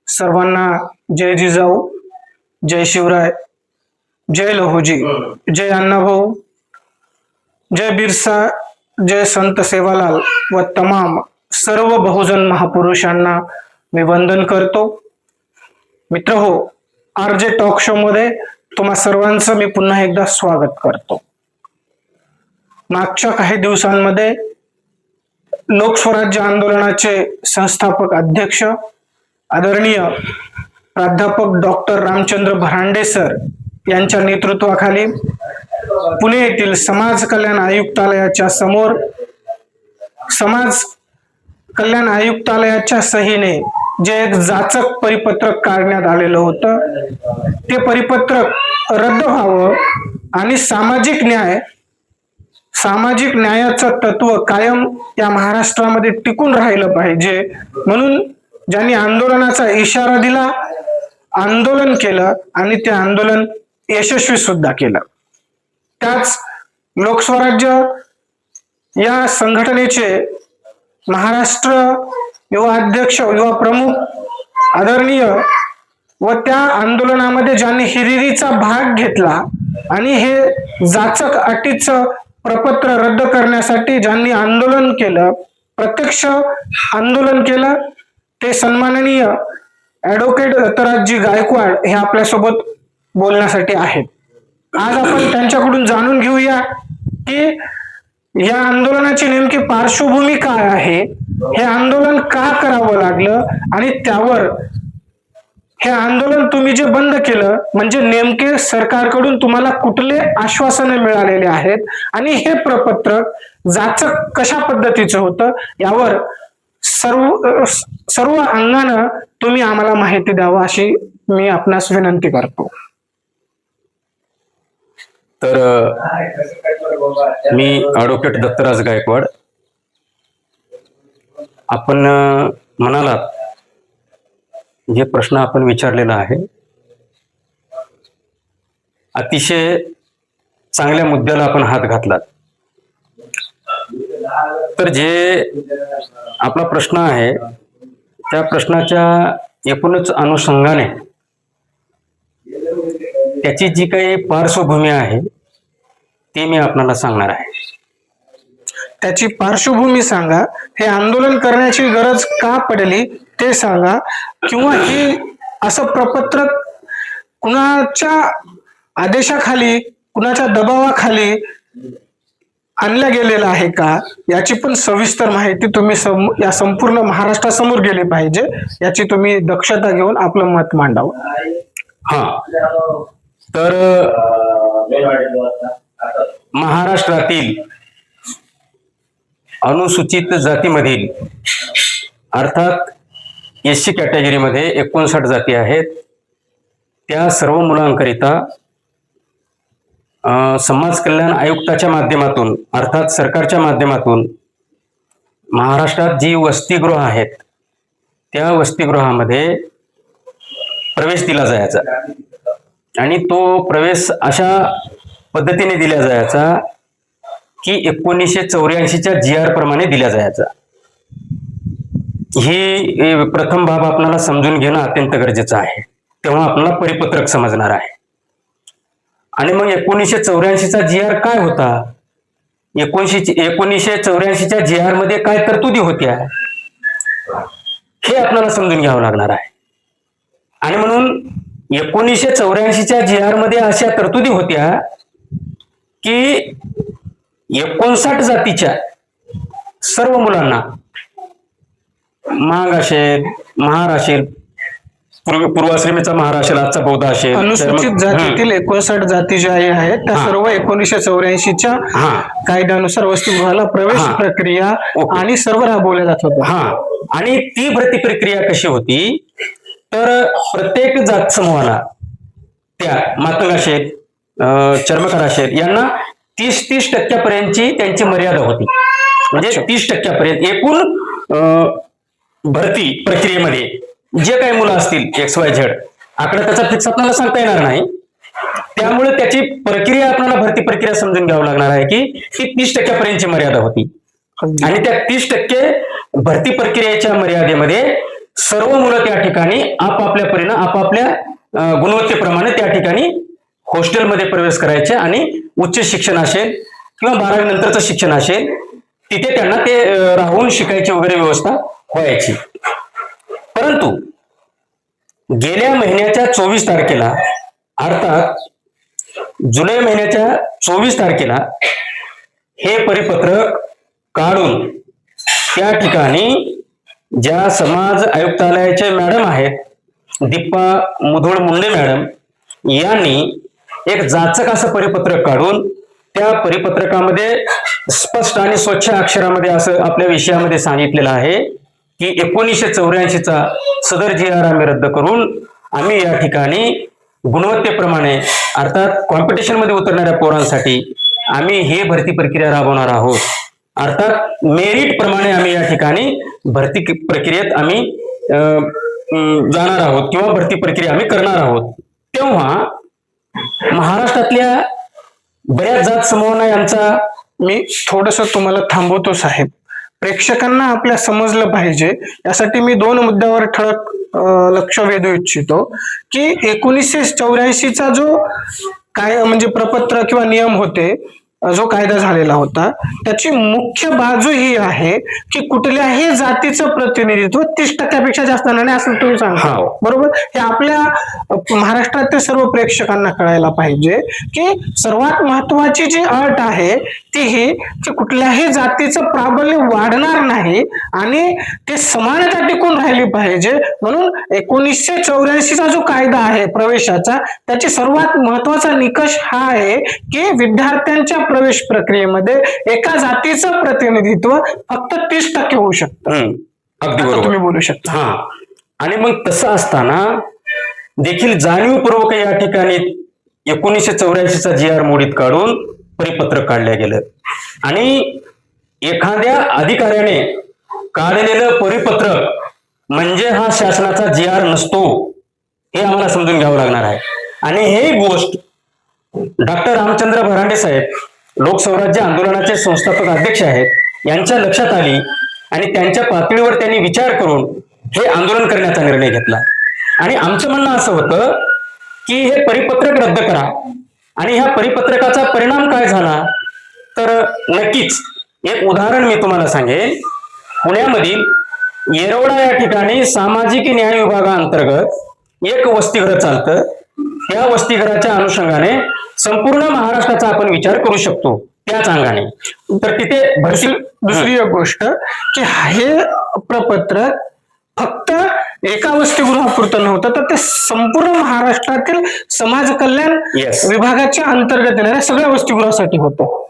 सर्वांना जय जिजाऊ, जय शिवराय, जय लहुजी, जय अण्णाभाऊ, जय बिरसा, जय संत सेवालाल व तमाम सर्व बहुजन महापुरुषांना मी वंदन करतो. मित्र हो, आरजे टॉक शो मध्ये तुम्हा सर्वांचं मी पुन्हा एकदा स्वागत करतो. मागच्या काही दिवसांमध्ये लोकस्वराज्य आंदोलनाचे संस्थापक अध्यक्ष आदरणीय प्राध्यापक डॉक्टर रामचंद्र भरांडे सर यांच्या नेतृत्वाखाली पुणे येथील समाज कल्याण आयुक्तालयाच्या समोर समाज कल्याण आयुक्तालयाच्या सहीने जे एक जाचक परिपत्रक काढण्यात आलेलं होतं, ते परिपत्रक रद्द व्हावं आणि सामाजिक न्यायाचं तत्व कायम या महाराष्ट्रामध्ये टिकून राहिलं पाहिजे म्हणून ज्यांनी आंदोलनाचा इशारा दिला, आंदोलन केलं आणि ते आंदोलन यशस्वी सुद्धा केलं. त्याच लोकस्वराज्य या संघटनेचे महाराष्ट्र युवा अध्यक्ष, युवा प्रमुख आदरणीय व त्या आंदोलनामध्ये ज्यांनी हिरिरीचा भाग घेतला आणि हे जाचक अटीचं प्रपत्र रद्द करण्यासाठी ज्यांनी आंदोलन केलं, प्रत्यक्ष आंदोलन केलं, ते सन्माननीय ॲडव्होकेट दत्तराजजी गायकवाड हे आपल्यासोबत बोलण्यासाठी आहेत. आज आपण त्यांच्याकडून जाणून घेऊया की या आंदोलनाची नेमकी पार्श्वभूमी काय आहे, हे आंदोलन का करावं लागलं आणि त्यावर हे आंदोलन तुम्ही जे बंद केलं म्हणजे नेमके सरकारकडून तुम्हाला कुठले आश्वासने मिळालेले आहेत आणि हे प्रपत्रक जाचक कशा पद्धतीचं होतं यावर सर्व अंगानं तुम्ही आम्हाला माहिती द्यावं अशी मी आपणास विनंती करतो. तर मी ॲडव्होकेट दत्तराज गायकवाड. आपण म्हणालात जे प्रश्न आपण विचारलेला आहे अतिशय चांगल्या मुद्द्याला आपण हात घातलात. तर जे आपला प्रश्न आहे त्या प्रश्नाच्या एकूणच अनुषंगाने त्याची जी काही पार्श्वभूमी आहे ती मी आपणाला सांगणार आहे. त्याची पार्श्वभूमी सांगा, हे आंदोलन करण्याची गरज का पडली ते सांगा, किंवा हे असं प्रपत्रक कुणाच्या आदेशाखाली, कुणाच्या दबावाखाली आणलं गेलेलं आहे का याची पण सविस्तर माहिती तुम्ही या संपूर्ण महाराष्ट्रासमोर गेली पाहिजे. याची तुम्ही दक्षता घेऊन आपलं मत मांडावं. तर महाराष्ट्रातील अनुसूचित जातीमधील अर्थात एससी कॅटेगरीमध्ये 59 जाती आहेत. त्या सर्व मुलांकरिता समाज कल्याण आयुक्ताच्या माध्यमातून अर्थात सरकारच्या माध्यमातून महाराष्ट्रात जी वसतिगृह आहेत त्या वसतिगृहामध्ये प्रवेश दिला जायचा आणि तो प्रवेश अशा पद्धतीने दिला जायचा की 1984च्या GR प्रमाणे दिला जायचा. ही प्रथम बाब आपल्याला समजून घेणं अत्यंत गरजेचं आहे, तेव्हा आपल्याला परिपत्रक समजणार आहे. आणि मग 1984चा GR काय होता, 1984च्या GR मध्ये काय तरतुदी होत्या हे आपल्याला समजून घ्यावं लागणार आहे. आणि म्हणून 1984च्या GR मध्ये अशा तरतुदी होत्या की 59 जातीच्या सर्व मुलांना माग असेल, महार असेल, पूर्वाश्रमीचा महार असेल, आजचा बौद्ध असेल, अनुसूचित जातीतील 59 जाती ज्या आहेत त्या सर्व 1984च्या कायद्यानुसार वसतिगृहाला प्रवेश प्रक्रिया आणि सर्व राबवल्या जात होत्या. आणि ती भरती प्रक्रिया कशी होती तर प्रत्येक जात समूहाला त्या मातंग असेल, चर्मकार असेल यांना 30% त्यांची मर्यादा होती. म्हणजे 30% एकूण भरती प्रक्रियेमध्ये जे काही मुलं असतील XYZ आकडा त्याचा फिक्स आपल्याला सांगता येणार नाही, त्यामुळे त्याची प्रक्रिया आपल्याला भरती प्रक्रिया समजून घ्यावं लागणार आहे की ही 30% मर्यादा होती. आणि त्या 30% भरती प्रक्रियेच्या मर्यादेमध्ये सर्व मुलं त्या ठिकाणी आपापल्या परीनं आपापल्या गुणवत्तेप्रमाणे त्या ठिकाणी हॉस्टेलमध्ये प्रवेश करायचे आणि उच्च शिक्षण असेल किंवा 12वी नंतरचं शिक्षण असेल तिथे त्यांना ते राहून शिकायची वगैरे व्यवस्था व्हायची. परंतु गेल्या महिन्याच्या 24 तारखेला अर्थात जुलै महिन्याच्या 24 तारखेला हे परिपत्रक काढून त्या ठिकाणी ज्या समाज आयुक्तालयाचे मॅडम आहेत दीपा मुधोळ मुंडे मॅडम यांनी एक जाचक असं परिपत्रक काढून त्या परिपत्रकामध्ये स्पष्ट आणि स्वच्छ अक्षरामध्ये असं आपल्या विषयामध्ये सांगितलेलं आहे की 1984चा सदर GR आम्ही रद्द करून आम्ही या ठिकाणी गुणवत्तेप्रमाणे अर्थात कॉम्पिटिशन मध्ये उतरणाऱ्या पोरांसाठी आम्ही हे भरती प्रक्रिया राबवणार आहोत. अर्थात मेरिट प्रमाणे आम्ही या ठिकाणी भरती प्रक्रियेत आम्ही जाणार आहोत किंवा भरती प्रक्रिया आम्ही करणार आहोत. तेव्हा महाराष्ट्रातल्या बऱ्याच जात समूहांना यांचा मी थोडस तुम्हाला थांबवतो साहेब. प्रेक्षकांना आपल्या समजलं पाहिजे यासाठी मी 2 मुद्द्यावर ठळक लक्ष वेधू इच्छितो की 1984चा जो काय म्हणजे प्रपत्र किंवा नियम होते जो कायदा झालेला होता त्याची मुख्य बाजू ही आहे की कुठल्याही जातीचं प्रतिनिधित्व 30% जास्त नाही असं तुम्ही सांगता बरोबर. हे आपल्या महाराष्ट्रातील सर्व प्रेक्षकांना कळायला पाहिजे की सर्वात महत्वाची जी अट आहे ती ही की कुठल्याही जातीचं प्राबल्य वाढणार नाही आणि ते समानता टिकून राहिली पाहिजे. म्हणून 1984चा जो कायदा आहे प्रवेशाचा त्याची सर्वात महत्वाचा निकष हा आहे की विद्यार्थ्यांच्या प्रवेश प्रक्रियेमध्ये एका जातीचं प्रतिनिधित्व फक्त 30% होऊ शकतं. अगदी बरोबर तुम्ही बोलू शकता. हा आणि मग तसं असताना देखील जाणीवपूर्वक या ठिकाणी 1984चा GR मोडीत काढून परिपत्रक काढलं गेलं आणि एखाद्या अधिकाऱ्याने काढलेलं परिपत्रक म्हणजे हा शासनाचा GR नसतो हे आम्हाला समजून घ्यावं लागणार आहे. आणि हे गोष्ट डॉक्टर रामचंद्र भरांडे साहेब लोकस्वराज्य आंदोलनाचे संस्थापक अध्यक्ष आहेत यांच्या लक्षात आली आणि त्यांच्या पातळीवर त्यांनी विचार करून हे आंदोलन करण्याचा निर्णय घेतला. आणि आमचं म्हणणं असं होतं की हे परिपत्रक रद्द करा. आणि ह्या परिपत्रकाचा परिणाम काय झाला तर नक्कीच एक उदाहरण मी तुम्हाला सांगेन. पुण्यामधील येरवडा या ठिकाणी सामाजिक न्याय विभागाअंतर्गत एक वसतिगृह चालतं. त्या वसतिगृहाच्या अनुषंगाने संपूर्ण महाराष्ट्राचा आपण विचार करू शकतो त्याच अंगाने. तर तिथे दुसरी एक गोष्ट की हे प्रपत्र फक्त एका वसतिगृहापुरतं नव्हतं तर ते संपूर्ण महाराष्ट्रातील समाज कल्याण विभागाच्या अंतर्गत येणाऱ्या सगळ्या वसतिगृहासाठी होतं.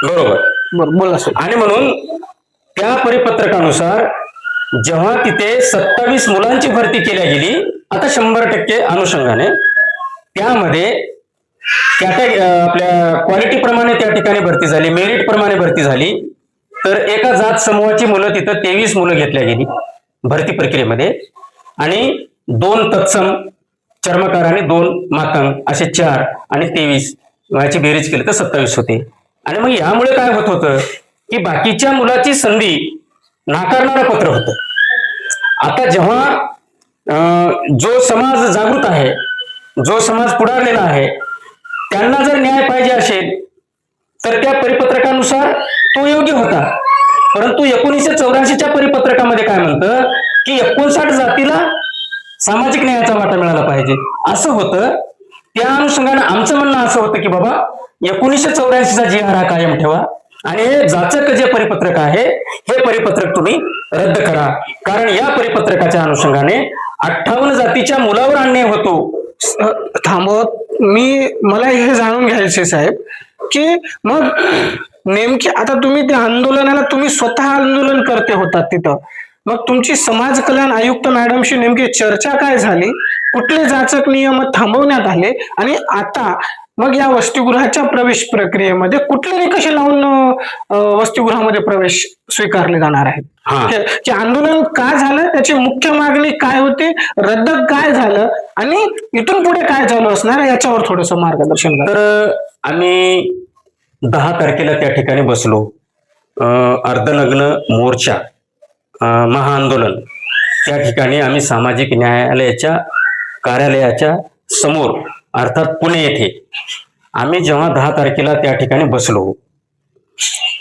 बरोबर बोला सर. आणि म्हणून त्या परिपत्रकानुसार जेव्हा तिथे 27 मुलांची भरती केल्या गेली आता 100% अनुषंगाने त्यामध्ये आपल्या क्वालिटी प्रमाणे त्या ठिकाणी भरती झाली मेरिट प्रमाणे भरती झाली. तर एका जात समूहाची मुलं तिथं 23 मुलं घेतल्या गेली भरती प्रक्रियेमध्ये आणि 2 तत्सम चर्मकार आणि 2 मातंग असे 4 आणि 23 याची बेरीज केली तर 27 होते. आणि मग यामुळे काय होत होतं की बाकीच्या मुलाची संधी नाकारणारं पत्र होतं. आता जेव्हा जो समाज जागृत आहे जो समाज पुढारलेला आहे त्यांना जर न्याय पाहिजे असेल तर त्या परिपत्रकानुसार तो योग्य होता. परंतु 1984च्या परिपत्रकामध्ये काय म्हणतं की 59 जातीला सामाजिक न्यायाचा वाटा मिळाला पाहिजे असं होतं. त्या अनुषंगाने आमचं म्हणणं असं होतं की बाबा 1984चा GR हा कायम ठेवा आणि हे जाचक जे परिपत्रक आहे हे परिपत्रक तुम्ही रद्द करा. कारण या परिपत्रकाच्या अनुषंगाने 58 जातीच्या मुलावर अन्याय होतो. थांबवत मला हे जाणून घ्यायचे साहेब की मग नेमकी आता तुम्ही त्या आंदोलनाला तुम्ही स्वतः आंदोलन करते होतात तिथं मग तुमची समाज कल्याण आयुक्त मॅडमशी नेमकी चर्चा काय झाली कुठले जाचक नियम थांबवण्यात आले आणि आता मग या वसतिगृहाच्या प्रवेश प्रक्रियेमध्ये कुठले निकष लावून वसतिगृहामध्ये प्रवेश स्वीकारले जाणार आहेत की आंदोलन का झालं त्याची मुख्य मागणी काय होती रद्द काय झालं आणि इथून पुढे काय चालू असणार याच्यावर थोडस मार्गदर्शन करा. तर आम्ही 10 तारखेला त्या ठिकाणी बसलो. अर्धनग्न मोर्चा महाआंदोलन त्या ठिकाणी आम्ही सामाजिक न्यायालयाच्या कार्यालयाच्या समोर अर्थात पुणे येथे आम्ही जेव्हा 10 तारखेला त्या ठिकाणी बसलो,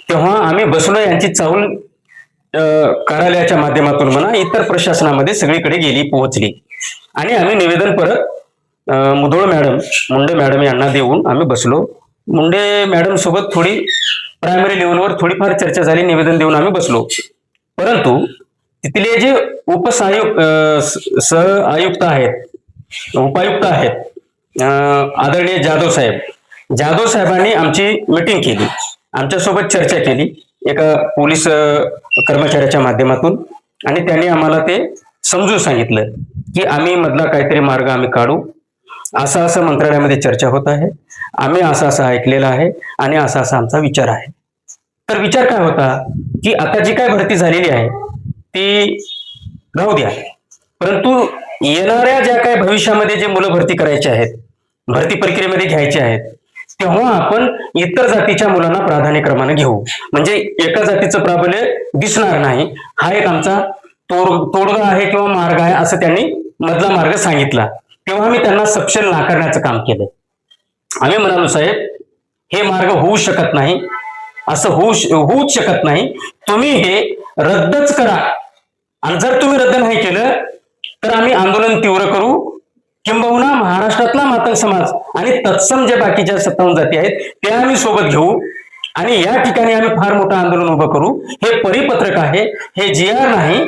तेव्हा आम्ही बसलो यांची चाहूल कार्यालयाच्या माध्यमातून म्हणा इतर प्रशासनामध्ये सगळीकडे गेली, पोहोचली आणि आम्ही निवेदन परत मुंडे मॅडम यांना देऊन आम्ही बसलो. मुंडे मॅडम सोबत थोडी प्रायमरी लेवलवर थोडीफार चर्चा झाली, निवेदन देऊन आम्ही बसलो. परंतु तिथले जे सह आयुक्त आहेत, उपायुक्त आहेत आदरणीय जाधव साहेबांनी आमची मीटिंग केली, आमच्यासोबत चर्चा केली एका पोलीस कर्मचाऱ्याच्या माध्यमातून आणि त्यांनी आम्हाला ते समजून सांगितलं की आम्ही मधला काहीतरी मार्ग आम्ही काढू, असं मंत्रालयामध्ये चर्चा होत आहे, आम्ही असं ऐकलेलं आहे आणि असा आमचा विचार आहे. तर विचार काय होता की आता जी काय भरती झालेली आहे ती राहू द्या, परंतु येणाऱ्या ज्या काय भविष्यामध्ये जे मुलं भरती करायचे आहेत, भरती प्रक्रियेमध्ये घ्यायचे आहेत, तेव्हा आपण इतर जातीच्या मुलांना प्राधान्यक्रमाने घेऊ, म्हणजे एका जातीचं प्राबल्य दिसणार नाही. हा एक आमचा तोडगा आहे किंवा मार्ग आहे, असं त्यांनी मधला मार्ग सांगितला. तेव्हा आम्ही त्यांना सपशेल नाकारण्याचं काम केलं. आम्ही म्हणालो साहेब हे मार्ग होऊ शकत नाही, असं होऊच शकत नाही, तुम्ही हे रद्दच करा आणि जर तुम्ही रद्द नाही केलं तर आम्ही आंदोलन तीव्र करू, किंबहुना महाराष्ट्रातला मातंग समाज आणि तत्सम जे बाकीच्या 57 जाती आहेत त्या आम्ही सोबत घेऊ आणि या ठिकाणी आम्ही फार मोठं आंदोलन उभं करू. हे परिपत्रक आहे, हे GR नाही,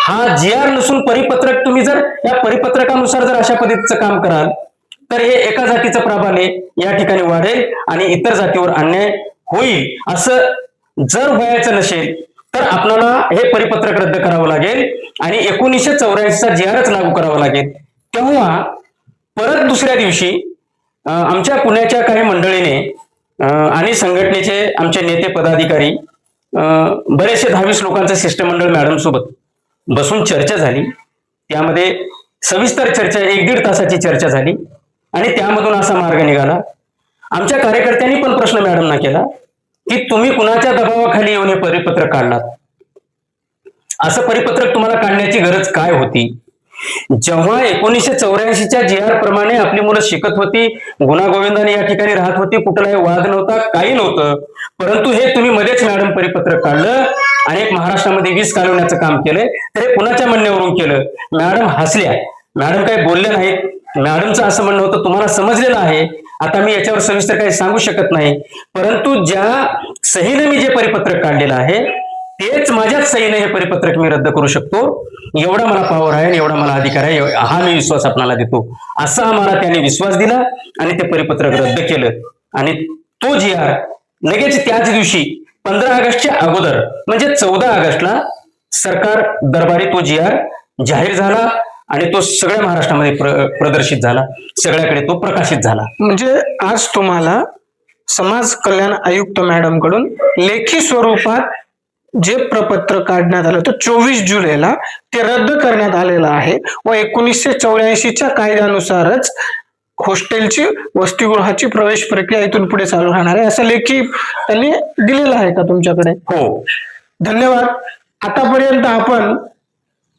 हा GR नसून परिपत्रक. तुम्ही जर या परिपत्रकानुसार जर अशा पद्धतीचं काम कराल तर हे एका जातीचं प्राबल्य या ठिकाणी वाढेल आणि इतर जातीवर अन्याय होईल. असं जर व्हायचं नसेल तर आपल्याला हे परिपत्रक रद्द करावं लागेल आणि 1984चा GRच लागू करावा लागेल. तेव्हा परत दुसऱ्या दिवशी आमच्या पुण्याच्या काही मंडळीने आणि संघटनेचे आमचे नेते पदाधिकारी बरेचसे 10-20 लोकांचं शिष्टमंडळ मॅडम सोबत बसून चर्चा झाली. त्यामध्ये सविस्तर चर्चा 1-1.5 तासाची चर्चा झाली आणि त्यामधून असा मार्ग निघाला. आमच्या कार्यकर्त्यांनी पण प्रश्न मॅडमना केला की तुम्ही कुणाच्या दबावाखाली येऊन हे परिपत्रक काढलात, असं परिपत्रक तुम्हाला काढण्याची गरज काय होती? जेव्हा 1984च्या GR प्रमाणे आपली मुलं शिकत होती, गुणागोविंदाने या ठिकाणी राहत होती, कुठलाही वाद नव्हता, काही नव्हतं, परंतु हे तुम्ही मध्येच मॅडम परिपत्रक काढलं आणि एक महाराष्ट्रामध्ये 20 घालवण्याचं काम केलंय. तर हे कुणाच्या म्हणण्यावरून केलं? मॅडम हसल्या, मॅडम काही बोलल्या नाहीत. मॅडमचं असं म्हणणं होतं तुम्हाला समजलेलं आहे, आता मी याच्यावर सविस्तर काही सांगू शकत नाही, परंतु ज्या सहीने मी जे परिपत्रक काढलेलं आहे तेच माझ्याच सहीने हे परिपत्रक मी रद्द करू शकतो, एवढा मला पॉवर आहे, एवढा मला अधिकार आहे, हा मी विश्वास आपल्याला देतो. असा आम्हाला त्यांनी विश्वास दिला आणि ते परिपत्रक रद्द केलं आणि तो GR लगेच त्याच दिवशी 15 ऑगस्टच्या अगोदर म्हणजे 14 ऑगस्टला सरकार दरबारी तो GR जाहीर झाला आणि तो सगळ्या महाराष्ट्रामध्ये प्रदर्शित झाला, सगळ्याकडे तो प्रकाशित झाला. म्हणजे आज तुम्हाला समाज कल्याण आयुक्त मॅडम कडून लेखी स्वरूपात जे प्रपत्र काढण्यात आलं होतं 24 जुलैला ते रद्द करण्यात आलेलं आहे व 1984च्या कायद्यानुसारच हॉस्टेलची वसतिगृहाची प्रवेश प्रक्रिया इथून पुढे चालू राहणार आहे, असं लेखी त्यांनी दिलेलं आहे का तुमच्याकडे? हो, धन्यवाद. आतापर्यंत आपण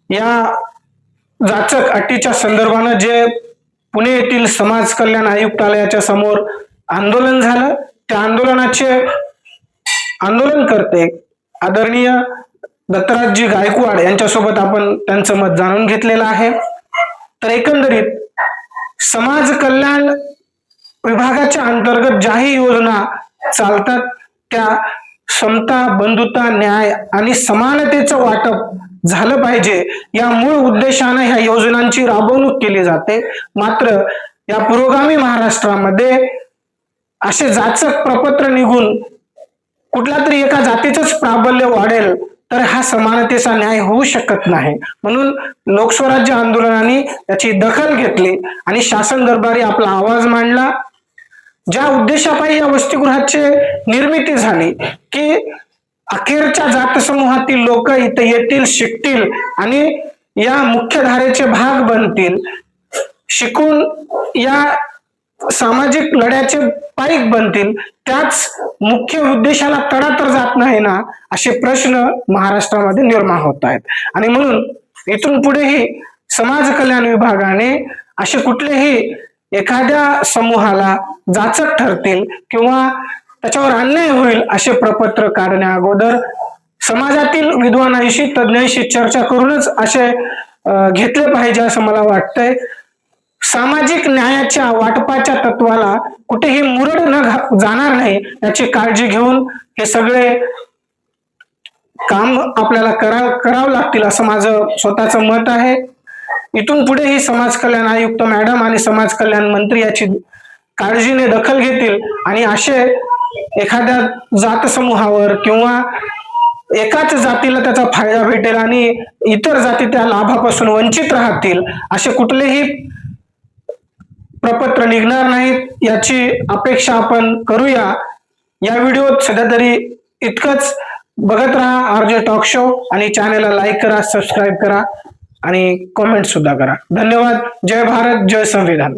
या जाचक अटीच्या संदर्भानं जे पुणे येथील समाज कल्याण आयुक्तालयाच्या समोर आंदोलन झालं, त्या आंदोलनाचे आंदोलनकर्ते आदरणीय दत्तराजजी गायकवाड यांच्यासोबत आपण त्यांचं मत जाणून घेतलेलं आहे. तर एकंदरीत समाज कल्याण विभागाच्या अंतर्गत ज्याही योजना चालतात त्या समता, बंधुता, न्याय आणि समानतेचं वाटप झालं पाहिजे या मूळ उद्देशाने ह्या योजनांची राबवणूक केली जाते. मात्र या पुरोगामी महाराष्ट्रामध्ये असे जाचक प्रपत्र निघून कुठल्या तरी एका जातीचंच प्राबल्य वाढेल तर हा समानतेचा न्याय होऊ शकत नाही. म्हणून लोकस्वराज्य आंदोलनाने याची दखल घेतली आणि शासन दरबारी आपला आवाज मांडला. ज्या उद्देशापायी या वसतिगृहाची निर्मिती झाली की अखेरच्या जात समूहातील लोक इथे येतील, शिकतील आणि या मुख्यधारेचे भाग बनतील, शिकून या सामाजिक लढ्याचे पाईक बनतील. त्याच मुख्य उद्देशाला तडा तर जात नाही ना, असे प्रश्न महाराष्ट्रामध्ये निर्माण होत आहेत. आणि म्हणून इथून पुढेही समाज कल्याण विभागाने असे कुठलेही एखाद्या समूहाला जाचक ठरतील किंवा त्याच्यावर अन्याय होईल असे प्रपत्र काढण्या अगोदर समाजातील विद्वानांशी तज्ञांशी चर्चा करूनच असे घेतले पाहिजे असं मला वाटतंय. सामाजिक न्यायाच्या वाटपाच्या तत्वाला कुठेही मुरड जाणार नाही याची काळजी घेऊन हे सगळे काम आपल्याला करावं लागतील असं माझं स्वतःचं मत आहे. इथून पुढेही समाज कल्याण आयुक्त मॅडम आणि समाज कल्याण मंत्री याची काळजीने दखल घेतील आणि असे एखाद्या जात समूहावर किंवा एकाच जातीला त्याचा फायदा भेटेल आणि इतर जाती त्या लाभापासून वंचित राहतील असे कुठलेही प्रपत्र निघणार नाहीत याची अपेक्षा आपण करूया. या व्हिडिओत सध्या तरी इतकंच. बघत राहा आरजे टॉक शो आणि चॅनलला लाईक करा, सबस्क्राईब करा आणि कॉमेंट सुद्धा करा. धन्यवाद. जय भारत, जय संविधान.